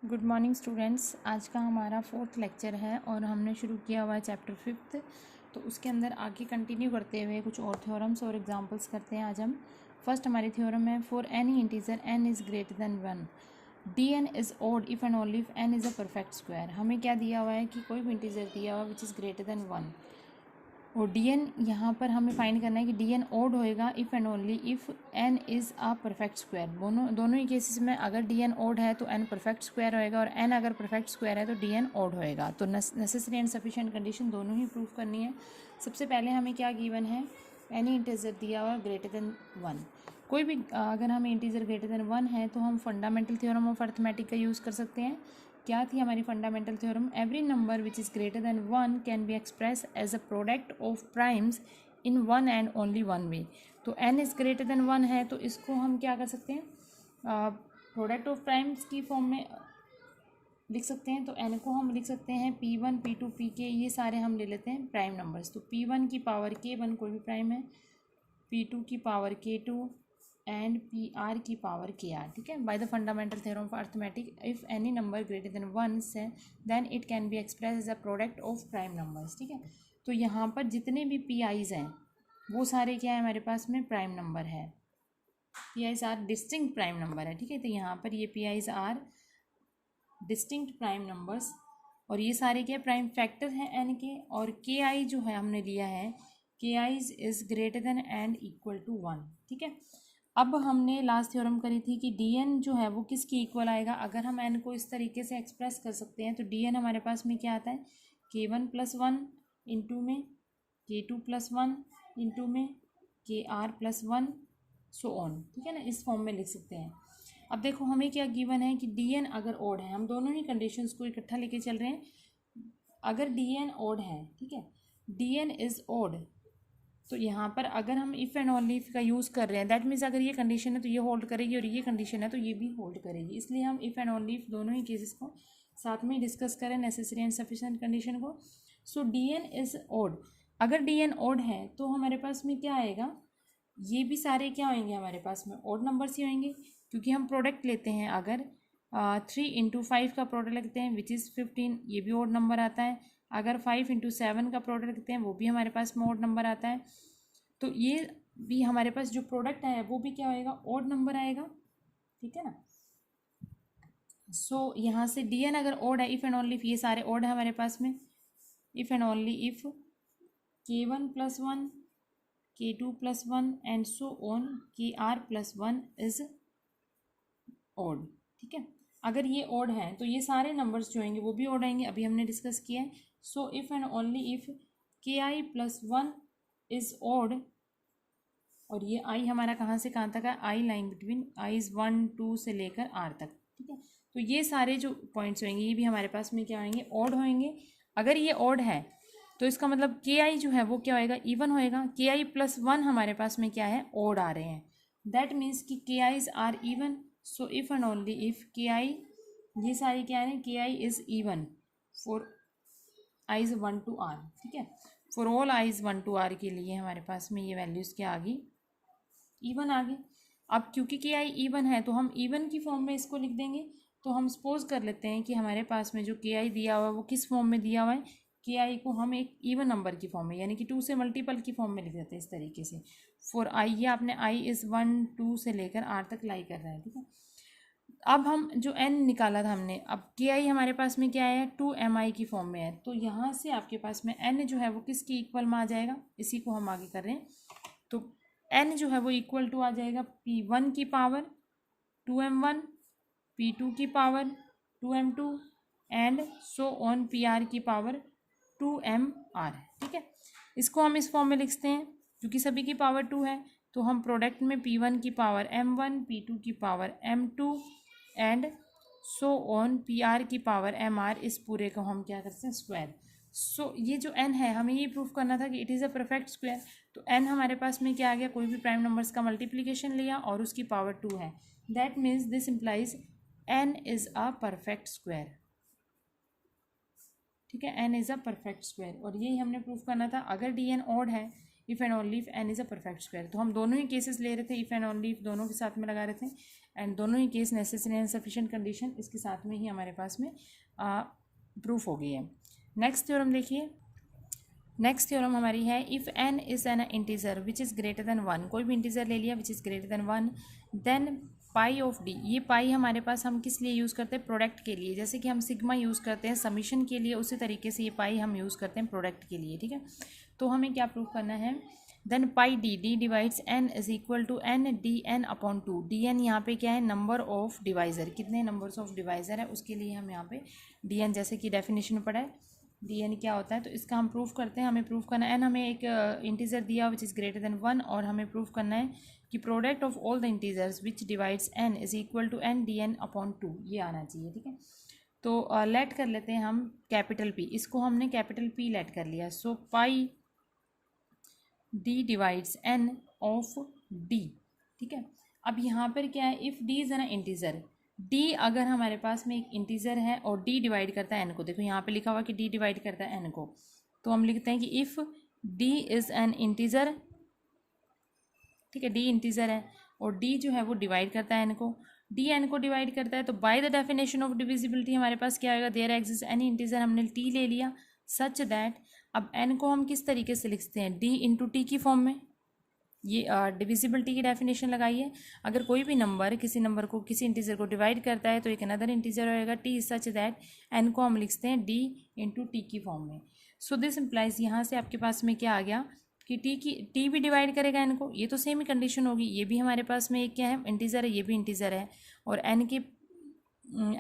Good morning students. आज का हमारा 4th लेक्चर है और हमने शुरू किया हुआ है चैप्टर 5th। तो उसके अंदर आगे कंटिन्यू करते हुए कुछ और थ्योरम्स और एग्जांपल्स करते हैं आज हम। फर्स्ट हमारी थ्योरम है, for any integer n is greater than 1 dn is odd if and only if n is a perfect square. हमें क्या दिया हुआ है कि कोई भी इंटीजर दिया हुआ विच इज़ ग्रेटर देन 1 और dn यहाँ पर हमें फाइंड करना है कि dn ओड होएगा if and only if n is a perfect square. दोनों ही केसेस में अगर dn ओड है तो n परफेक्ट स्क्वायर होएगा और n अगर परफेक्ट स्क्वायर है तो dn ओड होएगा। तो नेसेसरी एंड सफिशिएंट कंडीशन दोनों ही प्रूव करनी है। सबसे पहले हमें क्या गिवन है, एनी इंटीजर दिया हुआ ग्रेटर देन 1। कोई भी अगर हमें इंटीजर ग्रेटर देन 1 है तो हम फंडामेंटल थ्योरम ऑफ अर्थमेटिक का यूज़ कर सकते हैं। क्या थी हमारी fundamental theorem, every number which is greater than 1 can be express as a product of primes in one and only one way. तो n इज़ ग्रेटर देन 1 है तो इसको हम क्या कर सकते हैं, प्रोडक्ट ऑफ प्राइम्स की फॉर्म में लिख सकते हैं। तो n को हम लिख सकते हैं p1 p2 pk, ये सारे हम ले लेते हैं प्राइम नंबर्स। तो p1 की पावर k1 कोई भी प्राइम है, p2 की पावर k2 एंड pr की पावर kr। ठीक है, by the fundamental theorem of arithmetic if any number greater than 1 से then it can be express as a product of prime numbers. ठीक है, तो यहाँ पर जितने भी pi's हैं वो सारे क्या है हमारे पास में प्राइम नंबर है। pi's are distinct prime number है। ठीक है, तो यहाँ पर ये pi's are distinct prime numbers और ये सारे क्या प्राइम फैक्टर हैं n के। और ki जो है हमने लिया है ki is greater than and equal to 1। ठीक है, अब हमने लास्ट थ्योरम करी थी कि dn जो है वो किसकी इक्वल आएगा। अगर हम n को इस तरीके से एक्सप्रेस कर सकते हैं तो dn हमारे पास में क्या आता है, k1 प्लस 1 इंटू में k2 प्लस 1 इंटू में kr प्लस 1 सो ऑन। ठीक है ना, इस फॉर्म में लिख सकते हैं। अब देखो हमें क्या गिवन है कि dn अगर ओड है, हम दोनों ही कंडीशंस को इकट्ठा लेके चल रहे हैं। अगर dn ओड है, ठीक है, dn इज़ ओड, तो यहाँ पर अगर हम इफ़ एंड ओनली इफ का यूज़ कर रहे हैं दैट मीन्स अगर ये कंडीशन है तो ये होल्ड करेगी और ये कंडीशन है तो ये भी होल्ड करेगी। इसलिए हम इफ़ एंड ओनली इफ दोनों ही केसेस को साथ में डिस्कस करें, नेसेसरी एंड सफिशिएंट कंडीशन को। सो dn इज़ ओड, अगर dn ओड है तो हमारे पास में क्या आएगा, ये भी सारे क्या होंगे हमारे पास में ओड नंबर्स ही होंगे, क्योंकि हम प्रोडक्ट लेते हैं। अगर 3 इंटू 5 का प्रोडक्ट लगते हैं विच इज़ 15, ये भी ओड नंबर आता है। अगर 5 इंटू 7 का प्रोडक्ट लगते हैं वो भी हमारे पास में ओड नंबर आता है। तो ये भी हमारे पास जो प्रोडक्ट है वो भी क्या होएगा, ओड नंबर आएगा। ठीक है ना, सो यहाँ से dn अगर ओड है, इफ़ एंड ओनली इफ ये सारे ओड है हमारे पास में, if and only if k1 plus 1 k2 plus 1 and so on kr plus 1 is odd. ठीक है, अगर ये ओड है तो ये सारे नंबर्स जो होंगे वो भी ओड आएंगे, अभी हमने डिस्कस किया है। So if and only if ki plus 1 is odd, और ये आई हमारा कहाँ से कहाँ तक है, आई लाइन बिटवीन आईज 1 2 से लेकर आर तक। ठीक है, तो ये सारे जो पॉइंट्स होंगे ये भी हमारे पास में क्या होंगे, ओड होंगे। अगर ये ओड है तो इसका मतलब के आई जो है वो क्या होएगा, इवन होएगा। के आई प्लस 1 हमारे पास में क्या है, ओड आ रहे हैं, दैट मीन्स कि k i's are even. So if and only if k i, ये सारे क्या है, k i is even for i's 1 to r. ठीक है, for all i's 1 to r के लिए हमारे पास में ये वैल्यूज़ क्या आ गई, इवन आ गई। अब क्योंकि के आई इवन है तो हम इवन की फॉर्म में इसको लिख देंगे। तो हम सपोज कर लेते हैं कि हमारे पास में जो के आई दिया हुआ है वो किस फॉर्म में दिया हुआ है, के आई को हम एक इवन नंबर की फॉर्म में यानी कि 2 से मल्टीपल की फॉर्म में लिख देते हैं इस तरीके से। फॉर आई, ये आपने आई इज़ 1 2 से लेकर आर तक लाई कर रहा है। ठीक है, अब हम जो n निकाला था हमने, अब के आई हमारे पास में क्या है, 2mi की फॉर्म में है। तो यहाँ से आपके पास में n जो है वो किसकी इक्वल में आ जाएगा, इसी को हम आगे कर रहे हैं। तो n जो है वो इक्वल टू आ जाएगा p1 की पावर 2m1, p2 की power 2m2 and so on pr की पावर 2mr। ठीक है, इसको हम इस फॉर्म में लिखते हैं क्योंकि सभी की पावर 2 है। तो हम प्रोडक्ट में p1 की पावर m1, p2 की power m2 and so on pr की पावर mr, इस पूरे को हम क्या करते हैं, स्क्वायर। सो ये जो n है हमें ये प्रूफ करना था कि it is a perfect square. तो n हमारे पास में क्या आ गया, कोई भी प्राइम नंबर्स का मल्टीप्लिकेशन लिया और उसकी पावर 2 है, that means this implies n is a perfect square. ठीक है, n is a perfect square, और यही हमने प्रूफ करना था। अगर dn ओड है, if and only if N is a perfect square. तो हम दोनों ही केसेस ले रहे थे, इफ़ एंड ओनली इफ दोनों के साथ में लगा रहे थे, एंड दोनों ही case necessary and sufficient condition इसके साथ में ही हमारे पास में प्रूफ हो गई है। नेक्स्ट थ्योरम देखिए। नेक्स्ट थ्योरम हमारी है if N is an integer which is greater than 1, कोई भी इंटीजर ले लिया which is greater than 1, then pi of D. ये पाई हमारे पास हम किस लिए यूज़ करते हैं? प्रोडक्ट के लिए। जैसे कि हम सिग्मा यूज़ करते हैं समीशन के लिए, उसी तरीके से ये पाई हम यूज़ करते हैं प्रोडक्ट के लिए, ठीक है। तो हमें क्या प्रूफ करना है? Then pi D, D divides N is equal to N D N upon 2। D N यहाँ पे क्या है? नंबर ऑफ डिवाइज़र, कितने नंबर्स ऑफ डिवाइज़र है उसके लिए हम यहाँ पे डी एन, जैसे कि डेफिनेशन में पढ़ा है डी एन क्या होता है। तो इसका हम प्रूफ करते हैं। हमें प्रूफ करना है एन, हमें एक इंटीजर दिया विच इज़ ग्रेटर देन 1, और हमें प्रूफ करना है कि product of all the integers which divides N is equal to N D N upon 2, ये आना चाहिए, ठीक है। तो लेट कर लेते हैं हम कैपिटल पी, इसको हमने कैपिटल पी लेट कर लिया। So pi D divides N of d, ठीक है। अब यहाँ पर क्या है? If d is an integer, d अगर हमारे पास में एक इंटीजर है और डी डिवाइड करता है एन को, देखो यहाँ पे लिखा हुआ कि डी डिवाइड करता है एन को, तो हम लिखते हैं कि if d is an integer, ठीक है, डी इंटीजर है और डी जो है वो डिवाइड करता है एन को, डी एन को डिवाइड करता है, तो by the definition of divisibility हमारे पास क्या आएगा? देयर एग्जिस्ट एनी इंटीजर, हमने टी ले लिया सच दैट, अब एन को हम किस तरीके से लिखते हैं? डी इंटू टी की फॉर्म में। ये डिविजिबिलिटी की डेफिनेशन लगाई है। अगर कोई भी नंबर किसी नंबर को, किसी इंटीजर को डिवाइड करता है तो एक अनदर इंटीजर होएगा टी सच दैट एन को हम लिखते हैं डी इंटू टी की फॉर्म में। सो दिस इम्प्लाइज, यहाँ से आपके पास में क्या आ गया कि टी भी डिवाइड करेगा एन को, ये तो सेम ही कंडीशन होगी। ये भी हमारे पास में एक क्या है? इंटीजर है, ये भी इंटीजर है, और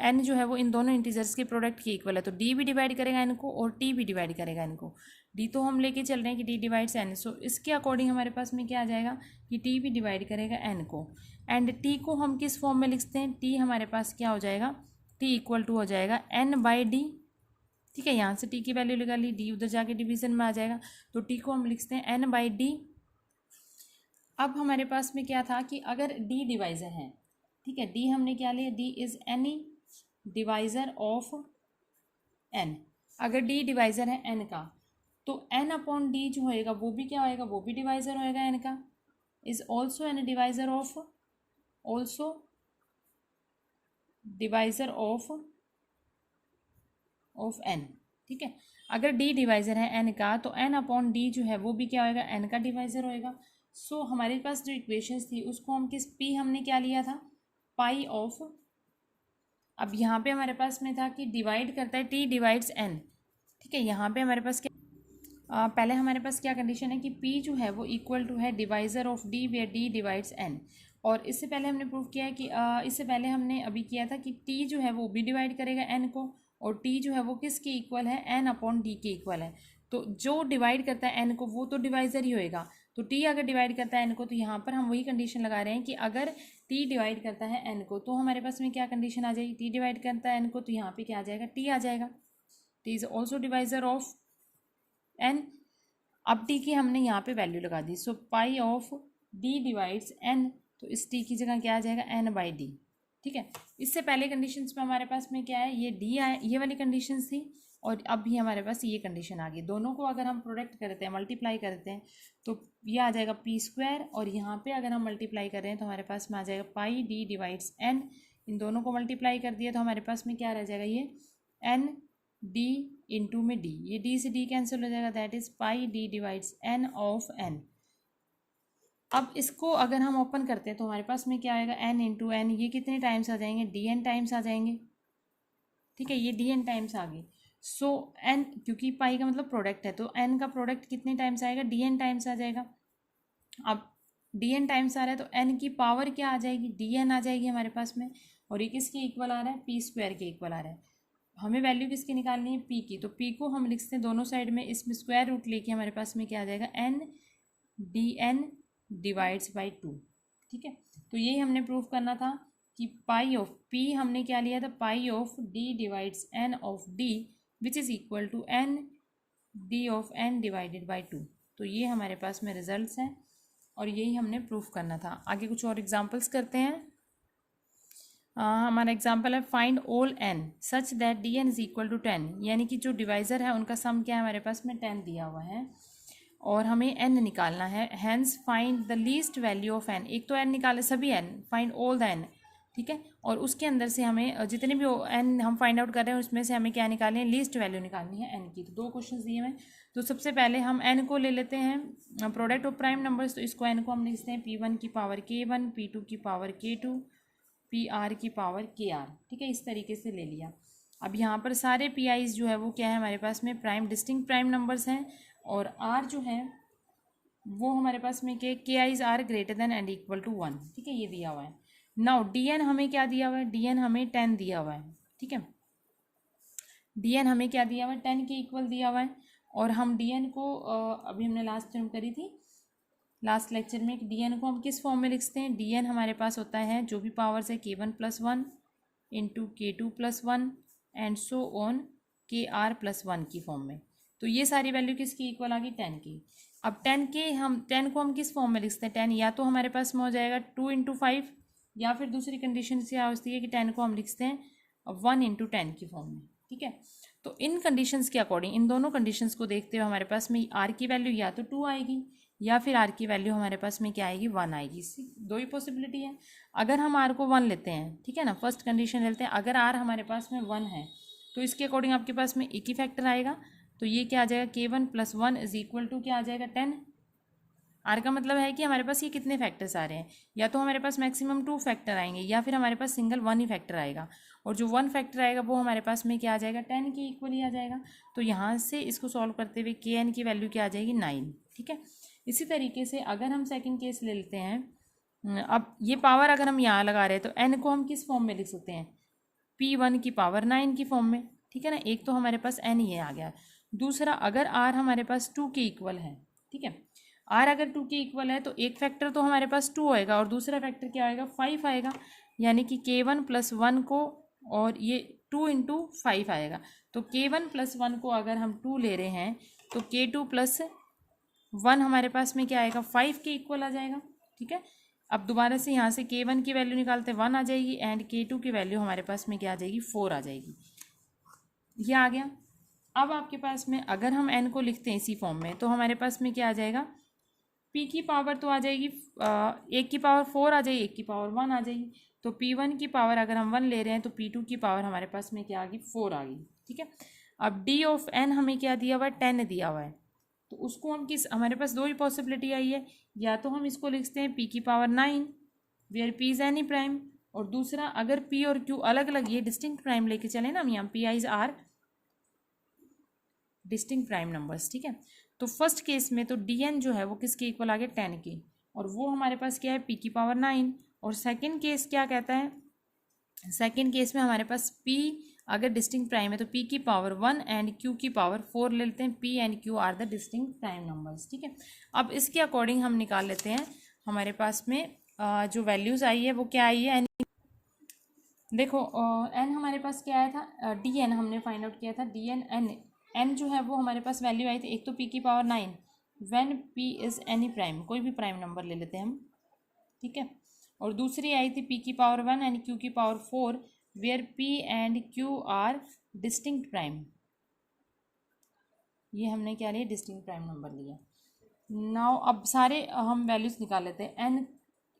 एन जो है वो इन दोनों इंटीजर्स के प्रोडक्ट के इक्वल है, तो डी भी डिवाइड करेगा एन को और टी भी डिवाइड करेगा एन को। डी तो हम लेके चल रहे हैं कि डी डिवाइड्स एन, सो इसके अकॉर्डिंग हमारे पास में क्या आ जाएगा कि टी भी डिवाइड करेगा एन को, एंड टी को हम किस फॉर्म में लिखते हैं? टी हमारे पास क्या हो जाएगा? टी इक्वल टू हो जाएगा एन बाई डी, ठीक है। यहाँ से टी की वैल्यू लगा ली, डी उधर जाके डिवीजन में आ जाएगा, तो टी को हम लिखते हैं एन बाई डी। अब हमारे पास में क्या था कि अगर डी डिवाइज़र है, ठीक है, डी हमने क्या लिया? D is any divisor of N. अगर डी डिवाइज़र है एन का, तो एन अपॉन डी जो होएगा वो भी क्या होएगा? वो भी डिवाइज़र होएगा एन का, is also N divisor of, also divisor of N, ठीक है। अगर डी डिवाइज़र है एन का, तो एन अपॉन डी जो है वो भी क्या होएगा? एन का डिवाइज़र होएगा। सो हमारे पास जो इक्वेशंस थी उसको हम किस पी हमने क्या लिया था? पाई ऑफ, अब यहाँ पे हमारे पास में था कि डिवाइड करता है टी डिवाइड्स एन, ठीक है। यहाँ पे हमारे पास क्या पहले हमारे पास क्या कंडीशन है कि पी जो है वो इक्वल टू है divisor of D where D divides N, और इससे पहले हमने प्रूव किया है कि इससे पहले हमने अभी किया था कि टी जो है वो भी डिवाइड करेगा एन को, और टी जो है वो किसके इक्वल है? एन अपॉन डी के इक्वल है। तो जो डिवाइड करता है एन को वो तो डिवाइज़र ही होएगा, तो टी अगर डिवाइड करता है एन को, तो यहाँ पर हम वही कंडीशन लगा रहे हैं कि अगर टी डिवाइड करता है एन को, तो हमारे पास में क्या कंडीशन आ जाएगी? टी डिवाइड करता है एन को, तो यहाँ पे क्या आ जाएगा? टी आ जाएगा। T is also divisor of N. अब टी की हमने यहाँ पे वैल्यू लगा दी, so pi of D divides n, तो इस टी की जगह क्या आ जाएगा? एन बाई डी, ठीक है। इससे पहले कंडीशंस में हमारे पास में क्या है? ये डी आए, ये वाली कंडीशंस थी, और अब भी हमारे पास ये कंडीशन आ गई। दोनों को अगर हम प्रोडक्ट करते हैं, मल्टीप्लाई करते हैं, तो ये आ जाएगा पी स्क्वायर, और यहाँ पे अगर हम मल्टीप्लाई कर रहे हैं तो हमारे पास में आ जाएगा पाई डी डिवाइड्स एन। इन दोनों को मल्टीप्लाई कर दिया तो हमारे पास में क्या रह जाएगा? ये एन डी इंटू में डी, ये डी से डी कैंसिल हो जाएगा, that is pi D divides N of N. अब इसको अगर हम ओपन करते हैं तो हमारे पास में क्या आएगा? एन इंटू एन, ये कितने टाइम्स आ जाएंगे? डी एन टाइम्स आ जाएंगे, ठीक है, ये डी एन टाइम्स आ गई। सो एन, क्योंकि पाई का मतलब प्रोडक्ट है, तो एन का प्रोडक्ट कितने टाइम्स आएगा? डी एन टाइम्स आ जाएगा। अब डी एन टाइम्स आ रहा है तो एन की पावर क्या आ जाएगी? डी एन आ जाएगी हमारे पास में, और ये किसके इक्वल आ रहा है? पी स्क्वायर के इक्वल आ रहा है। हमें वैल्यू किसकी निकालनी है? पी की, तो पी को हम लिखते हैं दोनों साइड में, इसमें स्क्वायर रूट लेके हमारे पास में क्या आ जाएगा? N D N divides by 2, ठीक है। तो यही हमने प्रूफ करना था कि पाई ऑफ पी हमने क्या लिया था? Pi of D divides N of D which is equal to N D of N divided by 2। तो ये हमारे पास में रिजल्ट्स हैं, और यही हमने प्रूफ करना था। आगे कुछ और एग्जांपल्स करते हैं। हमारा एग्जांपल है find all N such that D N is equal to 10, यानी कि जो डिवाइज़र है उनका सम क्या है हमारे पास में? 10 दिया हुआ है, और हमें n निकालना है। Hence find the least value of n, एक तो n निकाले सभी n, find all the n, ठीक है। और उसके अंदर से हमें जितने भी n हम फाइंड आउट कर रहे हैं उसमें से हमें क्या निकालनी है, लीस्ट वैल्यू निकालनी है n की। तो दो क्वेश्चन दिए हुए हैं। तो सबसे पहले हम n को ले लेते हैं प्रोडक्ट ऑफ प्राइम नंबर्स। तो इसको n को हम लिखते हैं p1 की पावर k1, p2 की पावर k2, pr की पावर kr, ठीक है। इस तरीके से ले लिया। अब यहाँ पर सारे pi's जो है वो क्या है हमारे पास में, प्राइम डिस्टिंक्ट प्राइम नंबर्स हैं। और r जो है वो हमारे पास में के i's are greater than and equal to 1, ठीक है। ये दिया हुआ है। नाउ डी हमें क्या दिया हुआ है, डी हमें 10 दिया हुआ है, ठीक है। डी हमें क्या दिया हुआ है, 10 के इक्वल दिया हुआ है। और हम डी को अभी हमने लास्ट टर्म करी थी लास्ट लेक्चर में, डी को हम किस फॉर्म में लिखते हैं। डी हमारे पास होता है जो भी पावर्स है k1+1 into k2+1 and so on kr+1 की फॉर्म में। तो ये सारी वैल्यू किसकी इक्वल आ गई, 10 की। अब 10 को हम किस फॉर्म में लिखते हैं, 10 या तो हमारे पास में हो जाएगा 2 इंटू 5, या फिर दूसरी कंडीशन से आ होती है कि 10 को हम लिखते हैं 1 इंटू 10 की फॉर्म में, ठीक है। तो इन कंडीशंस के अकॉर्डिंग, इन दोनों कंडीशंस को देखते हुए हमारे पास में आर की वैल्यू या तो 2 आएगी या फिर आर की वैल्यू हमारे पास में क्या आएगी, 1 आएगी। इसी दो ही पॉसिबिलिटी है। अगर हम आर को 1 लेते हैं, ठीक है ना, फर्स्ट कंडीशन लेते हैं, अगर आर हमारे पास में 1 है तो इसके अकॉर्डिंग आपके पास में एक ही फैक्टर आएगा। तो ये क्या आ जाएगा, k1+1 इज इक्वल टू क्या आ जाएगा, 10। आर का मतलब है कि हमारे पास ये कितने फैक्टर्स आ रहे हैं, या तो हमारे पास मैक्सिमम 2 फैक्टर आएंगे या फिर हमारे पास सिंगल 1 ही फैक्टर आएगा। और जो 1 फैक्टर आएगा वो हमारे पास में क्या आ जाएगा, 10 के इक्वल ही आ जाएगा। तो यहाँ से इसको सॉल्व करते हुए के एन की वैल्यू क्या आ जाएगी, 9, ठीक है। इसी तरीके से अगर हम सेकेंड केस ले लेते हैं, अब ये पावर अगर हम यहाँ लगा रहे हैं तो एन को हम किस फॉर्म में लिख सकते हैं, p1 की पावर 9 की फॉर्म में, ठीक है ना। एक तो हमारे पास एन ये आ गया। दूसरा, अगर आर हमारे पास 2 के इक्वल है, ठीक है, आर अगर 2 के इक्वल है तो एक फैक्टर तो हमारे पास 2 आएगा और दूसरा फैक्टर क्या आएगा, 5 आएगा। यानी कि k1+1 को, और ये 2 इंटू 5 आएगा। तो k1+1 को अगर हम 2 ले रहे हैं तो k2+1 हमारे पास में क्या आएगा, 5 के इक्वल आ जाएगा, ठीक है। अब दोबारा से यहाँ से k1 की वैल्यू निकालते 1 आ जाएगी एंड k2 की वैल्यू हमारे पास में क्या आ जाएगी, 4 आ जाएगी। ये आ गया। अब आपके पास में अगर हम n को लिखते हैं इसी फॉर्म में तो हमारे पास में क्या आ जाएगा, p की पावर तो आ जाएगी 1 की पावर 4 आ जाएगी, 1 की पावर 1 आ जाएगी। तो p1 की पावर अगर हम 1 ले रहे हैं तो p2 की पावर हमारे पास में क्या आ गई, 4 आ गई, ठीक है। अब d ऑफ n हमें क्या दिया हुआ है, 10 दिया हुआ है। तो उसको हम किस, हमारे पास दो ही पॉसिबिलिटी आई है, या तो हम इसको लिखते हैं p की power 9 where p is any prime, और दूसरा अगर p और q अलग अलग ये डिस्टिंक्ट प्राइम लेके चले ना हम यहाँ, p i's are distinct prime numbers, ठीक है। तो फर्स्ट केस में तो dn जो है वो किसके इक्वल आ गया, 10 के, और वो हमारे पास क्या है, p की पावर 9। और सेकंड केस क्या कहता है, सेकंड केस में हमारे पास p अगर डिस्टिंक्ट प्राइम है तो p की पावर 1 एंड q की पावर 4 ले लेते हैं। p and q are the distinct prime numbers, ठीक है। अब इसके अकॉर्डिंग हम निकाल लेते हैं हमारे पास में जो वैल्यूज आई है वो क्या आई है। देखो n हमारे पास क्या आया था, dn हमने फाइंड आउट किया था, dn n जो है वो हमारे पास वैल्यू आई थी, एक तो p की power 9 when p is any prime, कोई भी प्राइम नंबर ले लेते हैं हम, ठीक है। और दूसरी आई थी p की पावर 1 एंड q की power 4 where p and q are distinct prime. ये हमने क्या लिया, डिस्टिंक्ट प्राइम नंबर लिया। नाउ अब सारे हम वैल्यूज निकाल लेते हैं। n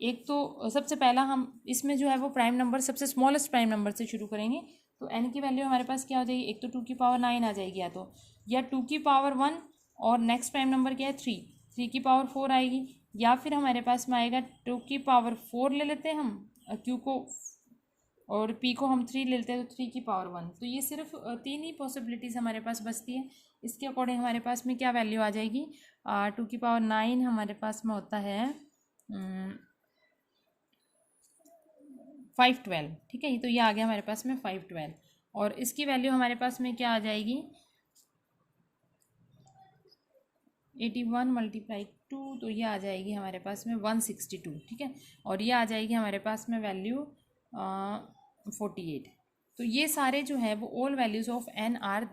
एक तो सबसे पहला हम इसमें जो है वो प्राइम नंबर सबसे स्मॉलेस्ट प्राइम नंबर से शुरू करेंगे। तो n की वैल्यू हमारे पास क्या हो जाएगी, एक तो 2 की पावर 9 आ जाएगी, या 2 की पावर 1, और नेक्स्ट प्राइम नंबर क्या है 3 की पावर 4 आएगी, या फिर हमारे पास में आएगा 2 की पावर 4 ले लेते हैं हम q को, और p को हम 3 ले लेते हैं तो 3 की पावर 1। तो ये सिर्फ 3 ही पॉसिबिलिटीज़ हमारे पास बचती है। इसके अकॉर्डिंग हमारे पास में क्या वैल्यू आ जाएगी, 2 की पावर 9 हमारे पास में होता है 512, ठीक है। तो ये आ गया हमारे पास में 512, और इसकी वैल्यू हमारे पास में क्या आ जाएगी, 81 मल्टीप्लाई 2, तो ये आ जाएगी हमारे पास में 162, ठीक है। और ये आ जाएगी हमारे पास में वैल्यू 48। तो ये सारे जो है वो all values of n are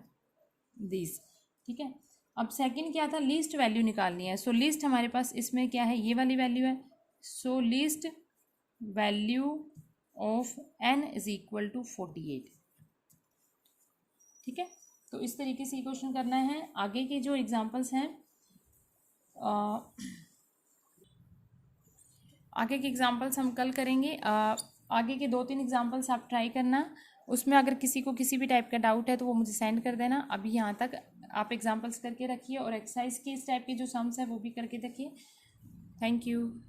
this, ठीक है। अब सेकंड क्या था, लीस्ट वैल्यू निकालनी है। सो लीस्ट हमारे पास इसमें क्या है, ये वाली वैल्यू है। So least value of n is equal to 48, ठीक है। तो इस तरीके से क्वेश्चन करना है। आगे के जो एग्जांपल्स हैं आगे के एग्जांपल्स हम कल करेंगे। आगे के 2-3 एग्जांपल्स आप ट्राई करना, उसमें अगर किसी को किसी भी टाइप का डाउट है तो वो मुझे सेंड कर देना। अभी यहाँ तक आप एग्जांपल्स करके रखिए और एक्सरसाइज के इस टाइप के जो सम्स है वो भी करके देखिए। Thank you.